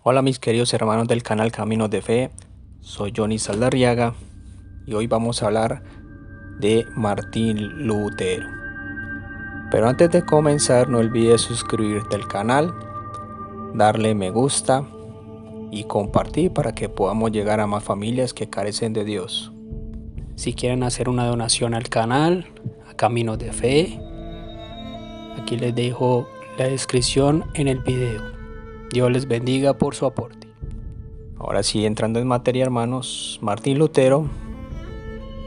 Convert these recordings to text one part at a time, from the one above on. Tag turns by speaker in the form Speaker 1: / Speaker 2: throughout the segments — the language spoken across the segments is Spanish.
Speaker 1: Hola mis queridos hermanos del canal Caminos de Fe, soy Johnny Saldarriaga y hoy vamos a hablar de Martín Lutero. Pero antes de comenzar no olvides suscribirte al canal, darle me gusta y compartir para que podamos llegar a más familias que carecen de Dios. Si quieren hacer una donación al canal, a Caminos de Fe, aquí les dejo la descripción en el video. Dios les bendiga por su aporte. Ahora sí, entrando en materia, hermanos, Martín Lutero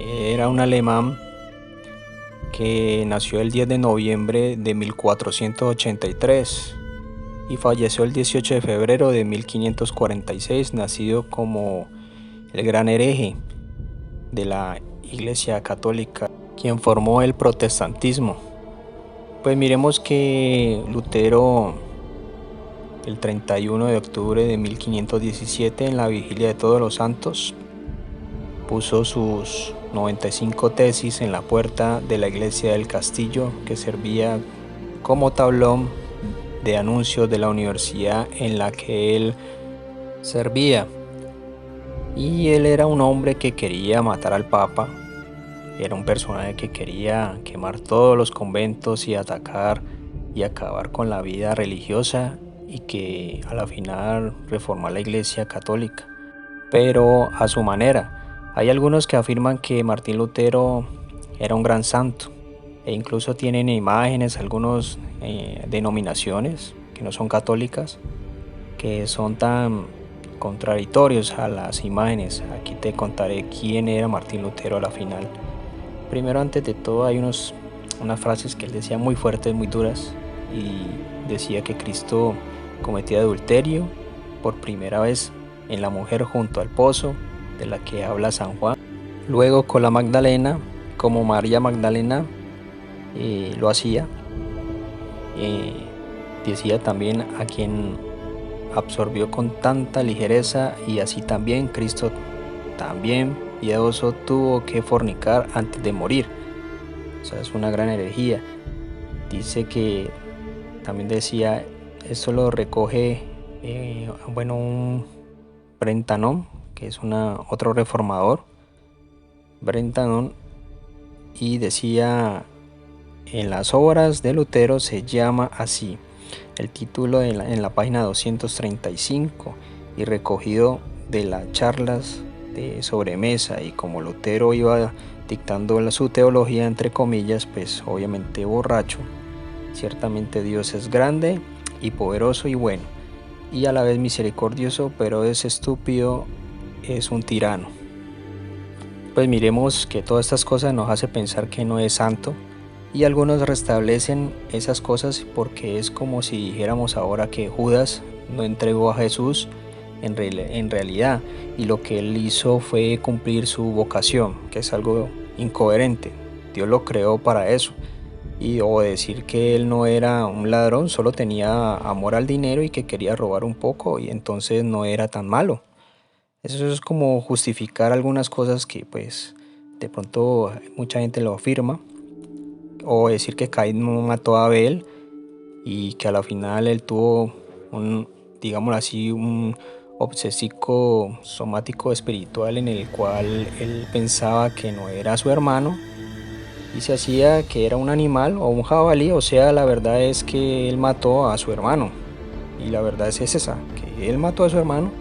Speaker 1: era un alemán que nació el 10 de noviembre de 1483 y falleció el 18 de febrero de 1546, nacido como el gran hereje de la Iglesia Católica, quien formó el protestantismo. Pues miremos que Lutero, el 31 de octubre de 1517, en la vigilia de Todos los Santos, puso sus 95 tesis en la puerta de la iglesia del castillo, que servía como tablón de anuncios de la universidad en la que él servía. Y él era un hombre que quería matar al Papa, era un personaje que quería quemar todos los conventos y atacar y acabar con la vida religiosa y que a la final reformar la iglesia católica, pero a su manera. Hay algunos que afirman que Martín Lutero era un gran santo e incluso tienen imágenes, algunas denominaciones que no son católicas, que son tan contradictorios a las imágenes. Aquí te contaré quién era Martín Lutero a la final. Primero, antes de todo, hay unas frases que él decía muy fuertes, muy duras, y decía que Cristo cometía adulterio por primera vez en la mujer junto al pozo de la que habla San Juan. Luego con la Magdalena, como María Magdalena lo hacía. Decía también a quien absorbió con tanta ligereza, y así también Cristo, también piadoso, tuvo que fornicar antes de morir. O sea, es una gran herejía. Dice que también decía, esto lo recoge un Brentano, que es otro reformador, Brentano, y decía, en las obras de Lutero se llama así, el título en la página 235, y recogido de las charlas de sobremesa. Y como Lutero iba dictando su teología, entre comillas, pues obviamente borracho: ciertamente Dios es grande y poderoso y bueno, y a la vez misericordioso, pero es estúpido, es un tirano. Pues miremos que todas estas cosas nos hace pensar que no es santo, y algunos restablecen esas cosas porque es como si dijéramos ahora que Judas no entregó a Jesús en realidad, y lo que él hizo fue cumplir su vocación, que es algo incoherente. Dios lo creó para eso. O decir que él no era un ladrón, solo tenía amor al dinero y que quería robar un poco, y entonces no era tan malo. Eso es como justificar algunas cosas que pues de pronto mucha gente lo afirma, o decir que Caín no mató a Abel y que a la final él tuvo digámoslo así, un obsesivo somático espiritual en el cual él pensaba que no era su hermano y se hacía que era un animal o un jabalí. O sea, la verdad es que él mató a su hermano, y la verdad es esa, que él mató a su hermano.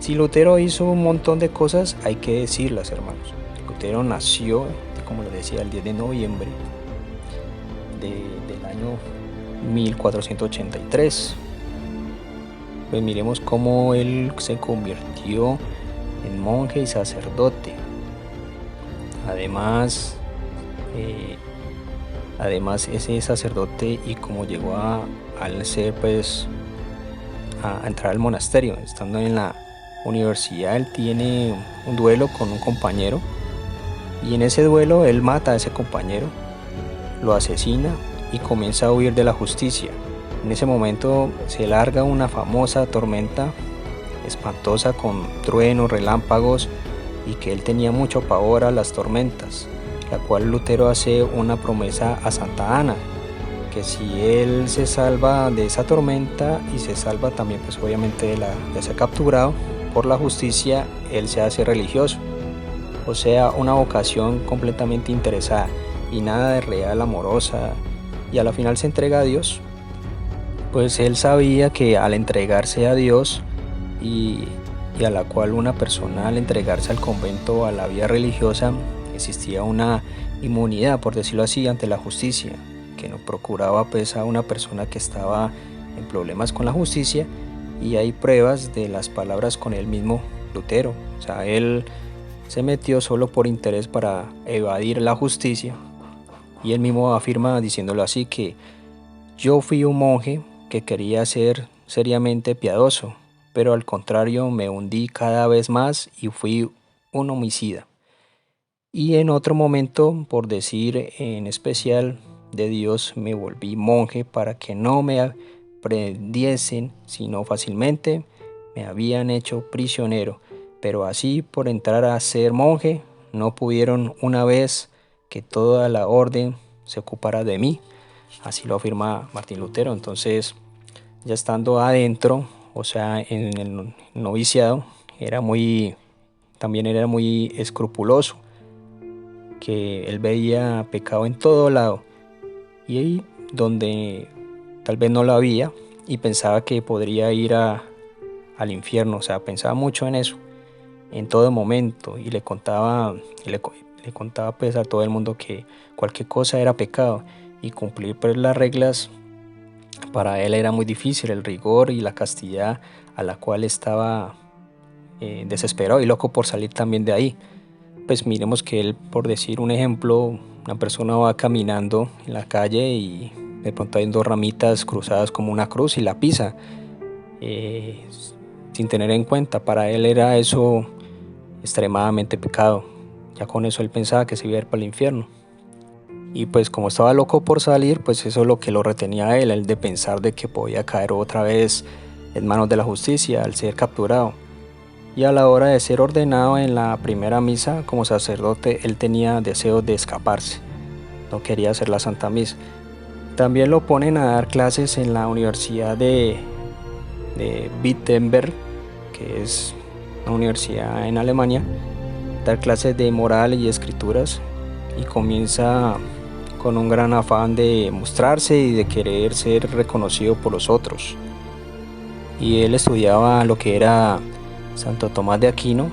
Speaker 1: Si Lutero hizo un montón de cosas, hay que decirlas, hermanos. Lutero nació, como les decía, el 10 de noviembre del año 1483. Pues miremos cómo él se convirtió en monje y sacerdote. Además ese sacerdote, y como llegó al ser pues a entrar al monasterio, estando en la universidad, él tiene un duelo con un compañero, y en ese duelo él mata a ese compañero, lo asesina y comienza a huir de la justicia. En ese momento se larga una famosa tormenta espantosa con truenos, relámpagos, y que él tenía mucho pavor a las tormentas, la cual Lutero hace una promesa a Santa Ana, que si él se salva de esa tormenta y se salva también pues obviamente de ser capturado por la justicia, él se hace religioso, o sea, una vocación completamente interesada y nada de real amorosa, y a la final se entrega a Dios. Pues él sabía que al entregarse a Dios y a la cual una persona al entregarse al convento, a la vida religiosa, existía una inmunidad, por decirlo así, ante la justicia, que no procuraba pues a una persona que estaba en problemas con la justicia, y hay pruebas de las palabras con el mismo Lutero. O sea, él se metió solo por interés para evadir la justicia, y él mismo afirma diciéndolo así, que yo fui un monje que quería ser seriamente piadoso, pero al contrario me hundí cada vez más y fui un homicida. Y en otro momento, por decir en especial de Dios, me volví monje para que no me prendiesen, sino fácilmente me habían hecho prisionero. Pero así por entrar a ser monje, no pudieron una vez que toda la orden se ocupara de mí. Así lo afirma Martín Lutero. Entonces, ya estando adentro, o sea, en el noviciado, también era muy escrupuloso, que él veía pecado en todo lado, y ahí donde tal vez no lo había, y pensaba que podría ir al infierno. O sea, pensaba mucho en eso, en todo momento, y le contaba pues a todo el mundo que cualquier cosa era pecado, y cumplir pues las reglas para él era muy difícil, el rigor y la castidad a la cual estaba desesperado y loco por salir también de ahí. Pues miremos que él, por decir un ejemplo, una persona va caminando en la calle y de pronto hay dos ramitas cruzadas como una cruz y la pisa, eh, sin tener en cuenta. Para él era eso extremadamente pecado. Ya con eso él pensaba que se iba a ir para el infierno. Y pues como estaba loco por salir, pues eso es lo que lo retenía a él, el de pensar de que podía caer otra vez en manos de la justicia al ser capturado. Y a la hora de ser ordenado en la primera misa como sacerdote, él tenía deseo de escaparse, no quería hacer la Santa Misa. También lo ponen a dar clases en la Universidad de Wittenberg, que es una universidad en Alemania, dar clases de moral y escrituras, y comienza con un gran afán de mostrarse y de querer ser reconocido por los otros. Y él estudiaba lo que era Santo Tomás de Aquino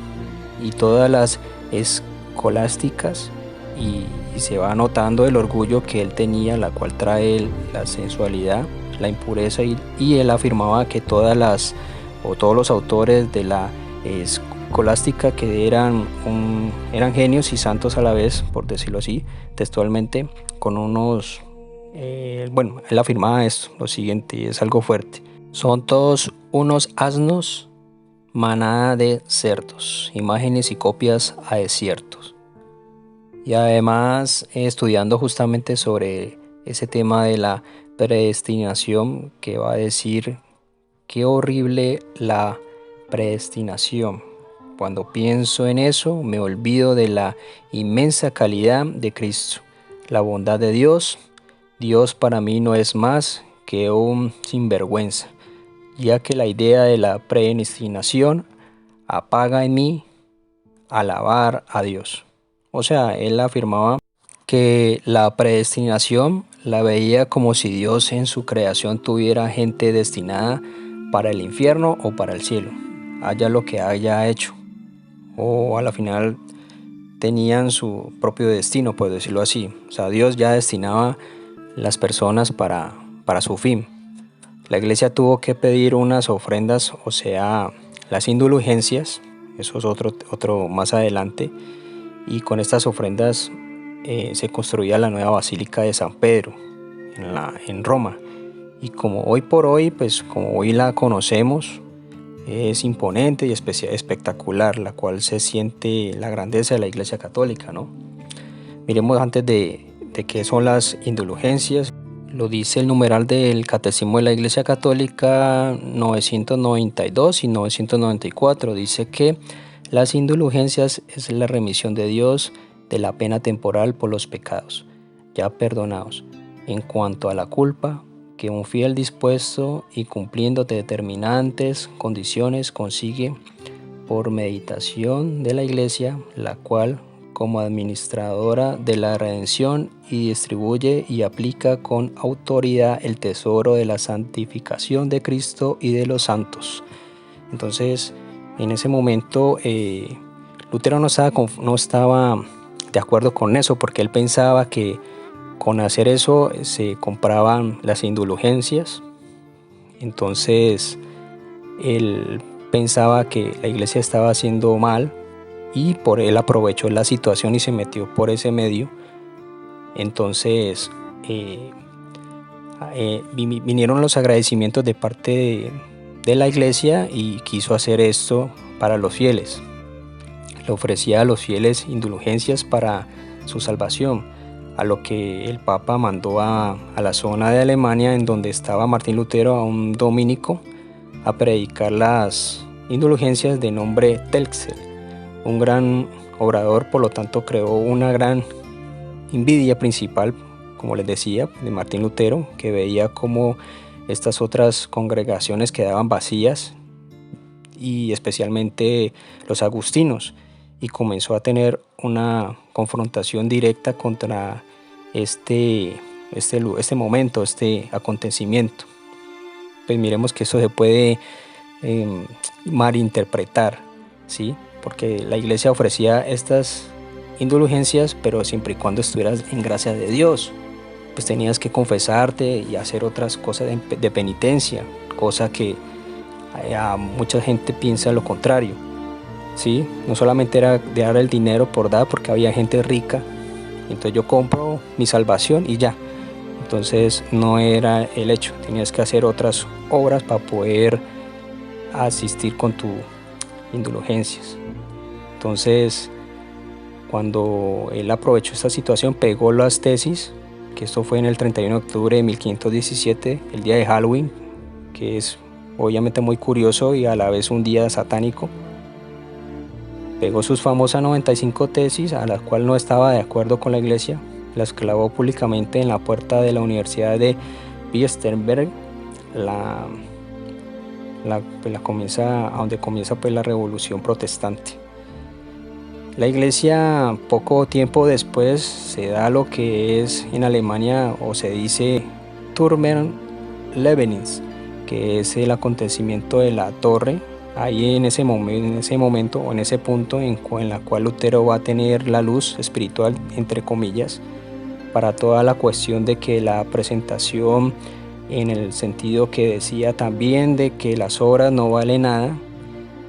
Speaker 1: y todas las escolásticas, y se va notando el orgullo que él tenía, la cual trae la sensualidad, la impureza, y él afirmaba que todos los autores de la escolástica que eran genios y santos a la vez, por decirlo así, textualmente, con unos él afirmaba esto, lo siguiente, y es algo fuerte: son todos unos asnos, manada de cerdos, imágenes y copias a desiertos. Y además, estudiando justamente sobre ese tema de la predestinación, que va a decir: qué horrible la predestinación. Cuando pienso en eso, me olvido de la inmensa calidad de Cristo, la bondad de Dios. Dios para mí no es más que un sinvergüenza, ya que la idea de la predestinación apaga en mí alabar a Dios. O sea, él afirmaba que la predestinación la veía como si Dios en su creación tuviera gente destinada para el infierno o para el cielo, haya lo que haya hecho, o a la final tenían su propio destino, por decirlo así. O sea, Dios ya destinaba las personas para su fin. La iglesia tuvo que pedir unas ofrendas, o sea, las indulgencias, eso es otro más adelante, y con estas ofrendas se construía la nueva Basílica de San Pedro en Roma. Y como hoy por hoy, pues como hoy la conocemos, es imponente y espectacular, la cual se siente la grandeza de la Iglesia Católica, ¿no? Miremos antes de qué son las indulgencias. Lo dice el numeral del Catecismo de la Iglesia Católica 992 y 994. Dice que las indulgencias es la remisión de Dios de la pena temporal por los pecados ya perdonados, en cuanto a la culpa, que un fiel dispuesto y cumpliendo determinantes condiciones consigue por meditación de la Iglesia, la cual, como administradora de la redención, y distribuye y aplica con autoridad el tesoro de la santificación de Cristo y de los santos. Entonces, en ese momento, Lutero no estaba de acuerdo con eso, porque él pensaba que con hacer eso se compraban las indulgencias. Entonces él pensaba que la iglesia estaba haciendo mal y por él aprovechó la situación y se metió por ese medio. Entonces vinieron los agradecimientos de parte de la iglesia y quiso hacer esto para los fieles. Le ofrecía a los fieles indulgencias para su salvación, a lo que el Papa mandó a la zona de Alemania en donde estaba Martín Lutero, a un dominico, a predicar las indulgencias de nombre Telksel. Un gran orador, por lo tanto creó una gran envidia principal, como les decía, de Martín Lutero, que veía como estas otras congregaciones quedaban vacías, y especialmente los agustinos, y comenzó a tener una confrontación directa contra este momento, este acontecimiento. Pues miremos que eso se puede malinterpretar, ¿sí? Porque la iglesia ofrecía estas indulgencias, pero siempre y cuando estuvieras en gracia de Dios, pues tenías que confesarte y hacer otras cosas de penitencia, cosa que a mucha gente piensa lo contrario, ¿sí? No solamente era de dar el dinero por dar, porque había gente rica, entonces yo compro mi salvación y ya. Entonces no era el hecho, tenías que hacer otras obras para poder asistir con tus indulgencias. Entonces, cuando él aprovechó esta situación, pegó las tesis, que esto fue en el 31 de octubre de 1517, el día de Halloween, que es obviamente muy curioso y a la vez un día satánico. Pegó sus famosas 95 tesis, a las cuales no estaba de acuerdo con la iglesia, las clavó públicamente en la puerta de la Universidad de Wittenberg, donde comienza pues la Revolución Protestante. La iglesia, poco tiempo después, se da lo que es en Alemania, o se dice Turmenlebnis, que es el acontecimiento de la torre. Ahí en ese momento o en ese punto en la cual Lutero va a tener la luz espiritual, entre comillas, para toda la cuestión de que la presentación, en el sentido que decía también de que las obras no valen nada,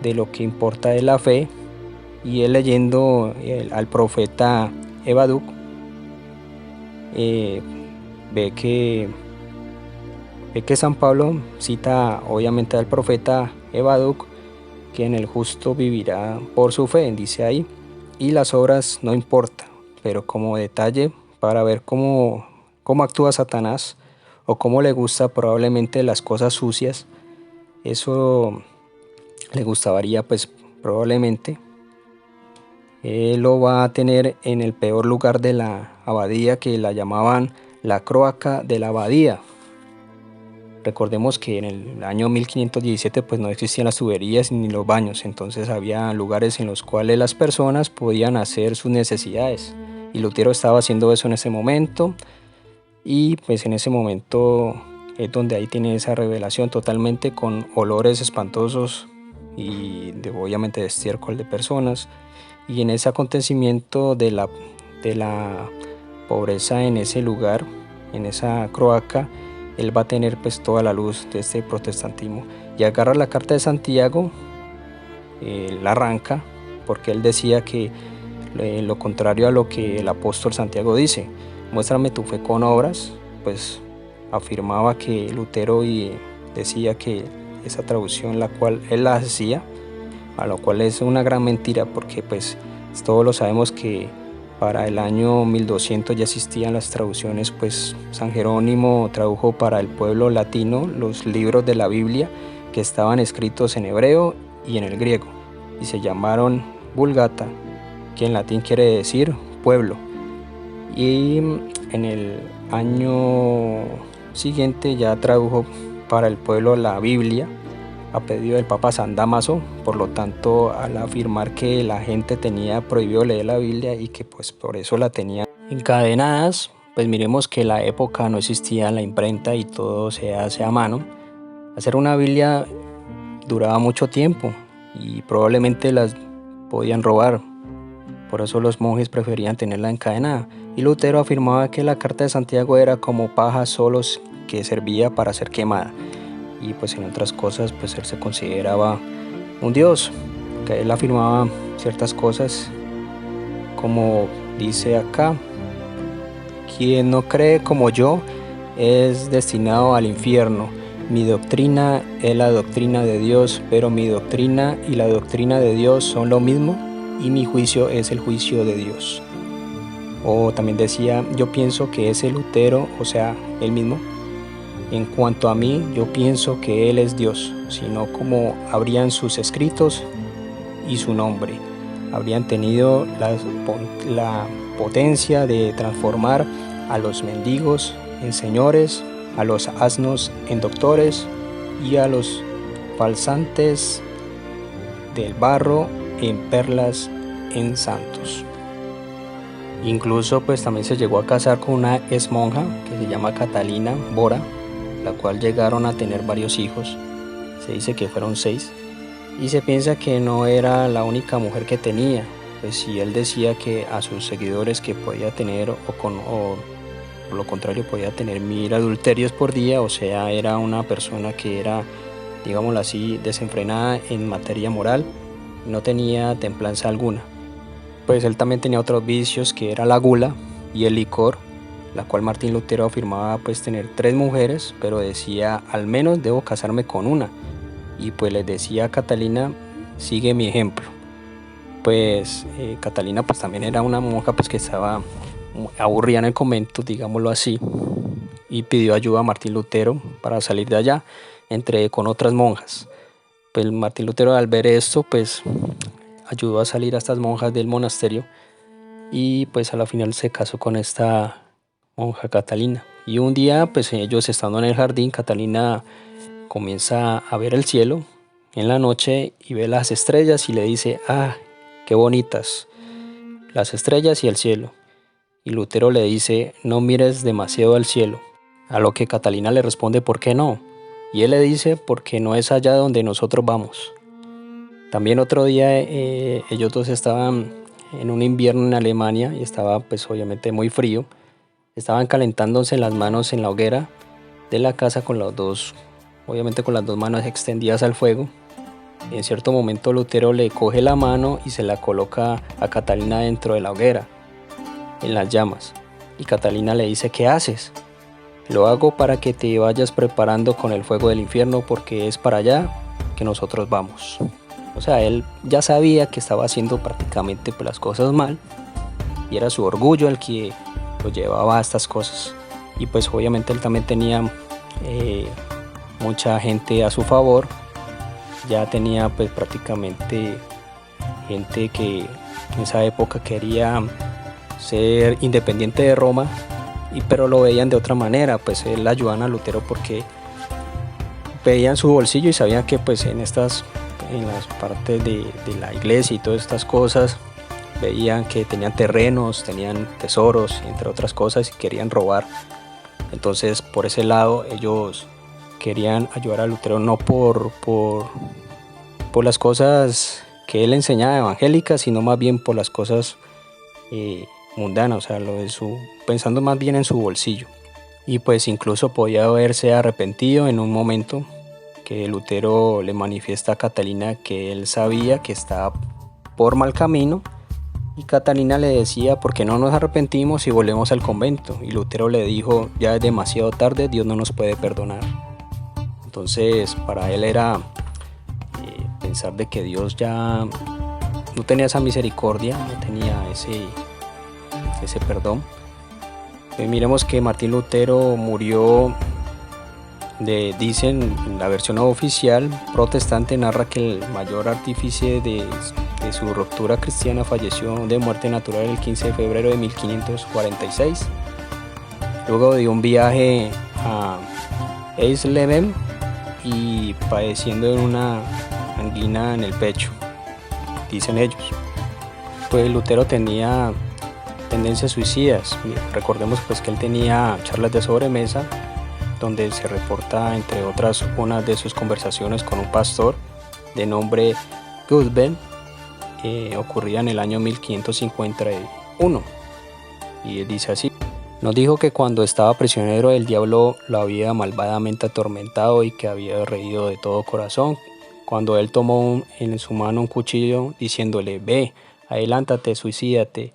Speaker 1: de lo que importa es la fe. Y él leyendo al profeta Habacuc, ve que San Pablo cita obviamente al profeta Habacuc, que en el justo vivirá por su fe, dice ahí, y las obras no importan. Pero como detalle, para ver cómo actúa Satanás, o cómo le gusta probablemente las cosas sucias, eso le gustaría pues probablemente. Él lo va a tener en el peor lugar de la abadía, que la llamaban la croaca de la abadía. Recordemos que en el año 1517 pues no existían las tuberías ni los baños, entonces había lugares en los cuales las personas podían hacer sus necesidades, y Lutero estaba haciendo eso en ese momento, y pues en ese momento es donde ahí tiene esa revelación totalmente, con olores espantosos y obviamente de estiércol de personas. Y en ese acontecimiento de la pobreza en ese lugar, en esa croaca, él va a tener pues toda la luz de este protestantismo. Y agarra la carta de Santiago, la arranca, porque él decía que lo contrario a lo que el apóstol Santiago dice, muéstrame tu fe con obras, pues afirmaba que Lutero y decía que esa traducción la cual él la hacía, a lo cual es una gran mentira, porque pues todos lo sabemos que para el año 1200 ya existían las traducciones, pues San Jerónimo tradujo para el pueblo latino los libros de la Biblia que estaban escritos en hebreo y en el griego, y se llamaron Vulgata, que en latín quiere decir pueblo. Y en el año siguiente ya tradujo para el pueblo la Biblia a pedido del Papa San Dámaso. Por lo tanto, al afirmar que la gente tenía prohibido leer la Biblia y que pues por eso la tenían encadenadas, pues miremos que en la época no existía la imprenta y todo se hace a mano. Hacer una Biblia duraba mucho tiempo y probablemente las podían robar. Por eso los monjes preferían tenerla encadenada. Y Lutero afirmaba que la Carta de Santiago era como paja solos que servía para ser quemada. Y pues en otras cosas pues él se consideraba un dios, que él afirmaba ciertas cosas como dice acá: quien no cree como yo es destinado al infierno. Mi doctrina es la doctrina de Dios, pero mi doctrina y la doctrina de Dios son lo mismo, y mi juicio es el juicio de Dios. O también decía: yo pienso que ese Lutero, o sea, él mismo, en cuanto a mí, yo pienso que él es Dios, sino como habrían sus escritos y su nombre. Habrían tenido la potencia de transformar a los mendigos en señores, a los asnos en doctores y a los falsantes del barro en perlas en santos. Incluso pues también se llegó a casar con una ex monja que se llama Catalina Bora, la cual llegaron a tener varios hijos. Se dice que fueron 6, y se piensa que no era la única mujer que tenía, pues si él decía que a sus seguidores que podía tener o por lo contrario podía tener 1000 adulterios por día, o sea, era una persona que era, digámoslo así, desenfrenada en materia moral, no tenía templanza alguna. Pues él también tenía otros vicios, que era la gula y el licor, la cual Martín Lutero afirmaba pues tener 3 mujeres, pero decía: al menos debo casarme con una. Y pues les decía a Catalina: sigue mi ejemplo. Pues Catalina pues también era una monja pues que estaba aburrida en el convento, digámoslo así, y pidió ayuda a Martín Lutero para salir de allá, con otras monjas. Pues Martín Lutero, al ver esto, pues ayudó a salir a estas monjas del monasterio, y pues a la final se casó con esta monja Catalina. Y un día pues ellos estando en el jardín, Catalina comienza a ver el cielo en la noche y ve las estrellas y le dice: ah, qué bonitas las estrellas y el cielo. Y Lutero le dice: no mires demasiado al cielo. A lo que Catalina le responde: ¿por qué no? Y él le dice: porque no es allá donde nosotros vamos. También otro día ellos dos estaban en un invierno en Alemania y estaba pues obviamente muy frío. Estaban calentándose las manos en la hoguera de la casa obviamente con las dos manos extendidas al fuego. En cierto momento Lutero le coge la mano y se la coloca a Catalina dentro de la hoguera, en las llamas. Y Catalina le dice: ¿qué haces? Lo hago para que te vayas preparando con el fuego del infierno, porque es para allá que nosotros vamos. O sea, él ya sabía que estaba haciendo prácticamente pues, las cosas mal, y era su orgullo el que lo llevaba a estas cosas. Y pues obviamente él también tenía mucha gente a su favor. Ya tenía pues prácticamente gente que en esa época quería ser independiente de Roma, pero lo veían de otra manera. Pues él ayudaban a Lutero porque veían su bolsillo y sabían que pues en las partes de la iglesia y todas estas cosas, veían que tenían terrenos, tenían tesoros, entre otras cosas, y querían robar. Entonces por ese lado ellos querían ayudar a Lutero, no por las cosas que él enseñaba evangélicas, sino más bien por las cosas mundanas, o sea, pensando más bien en su bolsillo. Y pues incluso podía haberse arrepentido en un momento, que Lutero le manifiesta a Catalina que él sabía que estaba por mal camino, y Catalina le decía: ¿por qué no nos arrepentimos y volvemos al convento? Y Lutero le dijo: ya es demasiado tarde, Dios no nos puede perdonar. Entonces para él era pensar de que Dios ya no tenía esa misericordia, no tenía ese perdón. Miremos que Martín Lutero murió, dicen en la versión oficial protestante, narra que el mayor artífice de su ruptura cristiana falleció de muerte natural el 15 de febrero de 1546. luego de un viaje a Eisleben y padeciendo de una angina en el pecho, dicen ellos. Pues Lutero tenía tendencias suicidas. Recordemos pues que él tenía charlas de sobremesa donde se reporta, entre otras, una de sus conversaciones con un pastor de nombre Gudben, ocurría en el año 1551, y dice así: nos dijo que cuando estaba prisionero el diablo lo había malvadamente atormentado y que había reído de todo corazón cuando él tomó en su mano un cuchillo, diciéndole: ve, adelántate, suicídate.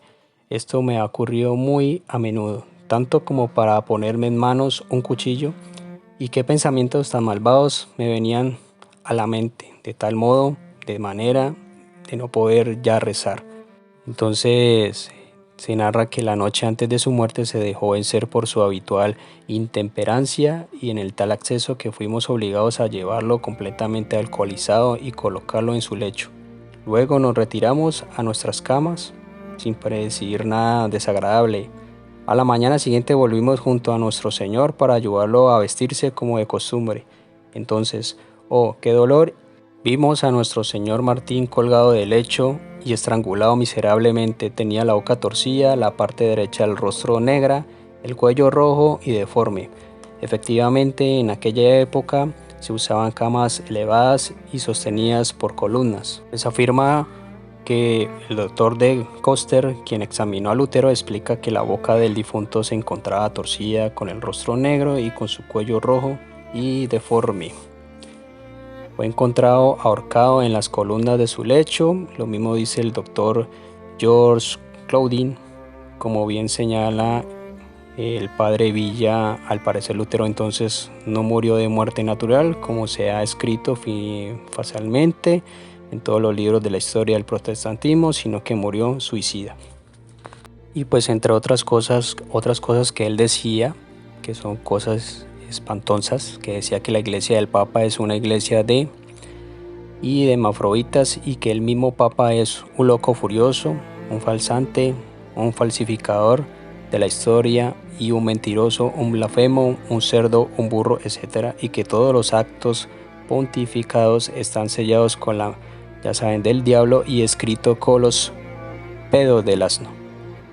Speaker 1: Esto me ha ocurrido muy a menudo, tanto como para ponerme en manos un cuchillo, y qué pensamientos tan malvados me venían a la mente, de tal modo, de manera de no poder ya rezar. Entonces se narra que la noche antes de su muerte se dejó vencer por su habitual intemperancia y en el tal acceso que fuimos obligados a llevarlo completamente alcoholizado y colocarlo en su lecho. Luego nos retiramos a nuestras camas sin predecir nada desagradable. A la mañana siguiente volvimos junto a nuestro Señor para ayudarlo a vestirse como de costumbre. Entonces, oh, qué dolor, vimos a nuestro Señor Martín colgado del lecho y estrangulado miserablemente. Tenía la boca torcida, la parte derecha del rostro negra, el cuello rojo y deforme. Efectivamente, en aquella época se usaban camas elevadas y sostenidas por columnas. Se afirma que el doctor de Coster, quien examinó a Lutero, explica que la boca del difunto se encontraba torcida, con el rostro negro y con su cuello rojo y deforme. Fue encontrado ahorcado en las columnas de su lecho. Lo mismo dice el doctor George Claudin. Como bien señala el padre Villa, al parecer Lutero entonces no murió de muerte natural, como se ha escrito fácilmente en todos los libros de la historia del protestantismo, sino que murió suicida. Y pues entre otras cosas que él decía, que son cosas espantosas, que decía que la iglesia del Papa es una iglesia de hermafroditas y que el mismo Papa es un loco furioso, un falsante, un falsificador de la historia y un mentiroso, un blasfemo, un cerdo, un burro, etc. Y que todos los actos pontificados están sellados con la, ya saben, del diablo y escrito con los pedos del asno.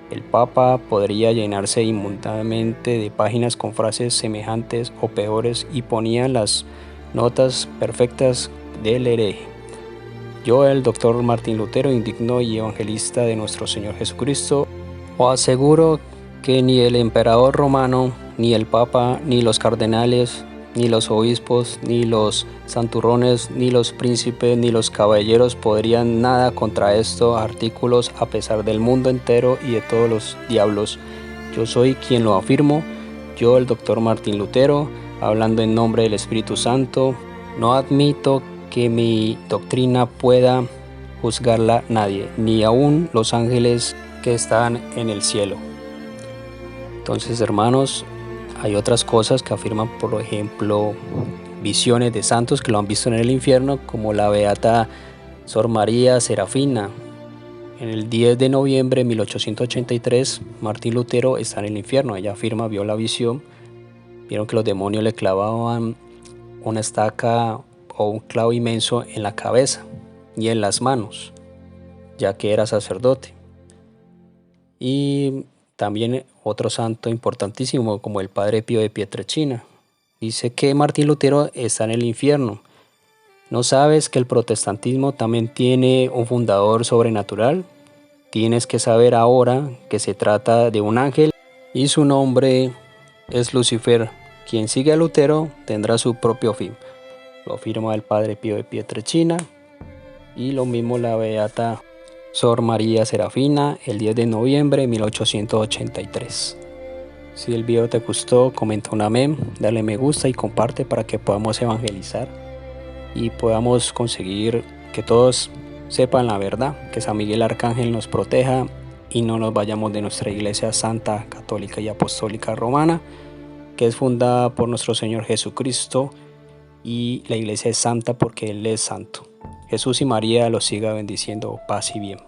Speaker 1: El Papa podría llenarse inmundamente de páginas con frases semejantes o peores y ponía las notas perfectas del hereje. Yo, el doctor Martín Lutero, indigno y evangelista de nuestro Señor Jesucristo, os aseguro que ni el emperador romano, ni el Papa, ni los cardenales, ni los obispos, ni los santurrones, ni los príncipes, ni los caballeros podrían nada contra estos artículos a pesar del mundo entero y de todos los diablos. Yo soy quien lo afirmo, yo, el doctor Martín Lutero, hablando en nombre del Espíritu Santo. No admito que mi doctrina pueda juzgarla nadie, ni aun los ángeles que están en el cielo. Entonces, hermanos, hay otras cosas que afirman, por ejemplo, visiones de santos que lo han visto en el infierno, como la beata Sor María Serafina. En el 10 de noviembre de 1883, Martín Lutero está en el infierno. Ella afirma, vio la visión, vieron que los demonios le clavaban una estaca o un clavo inmenso en la cabeza y en las manos, ya que era sacerdote. Y también otro santo importantísimo, como el padre Pío de Pietrelcina, dice que Martín Lutero está en el infierno. ¿No sabes que el protestantismo también tiene un fundador sobrenatural? Tienes que saber ahora que se trata de un ángel y su nombre es Lucifer. Quien sigue a Lutero tendrá su propio fin. Lo afirma el padre Pío de Pietrelcina y lo mismo la beata Sor María Serafina el 10 de noviembre de 1883. Si el video te gustó, comenta un amén, dale me gusta y comparte para que podamos evangelizar y podamos conseguir que todos sepan la verdad, que San Miguel Arcángel nos proteja y no nos vayamos de nuestra iglesia santa, católica y apostólica romana, que es fundada por nuestro Señor Jesucristo, y la iglesia es santa porque Él es santo. Jesús y María los siga bendiciendo. Paz y bien.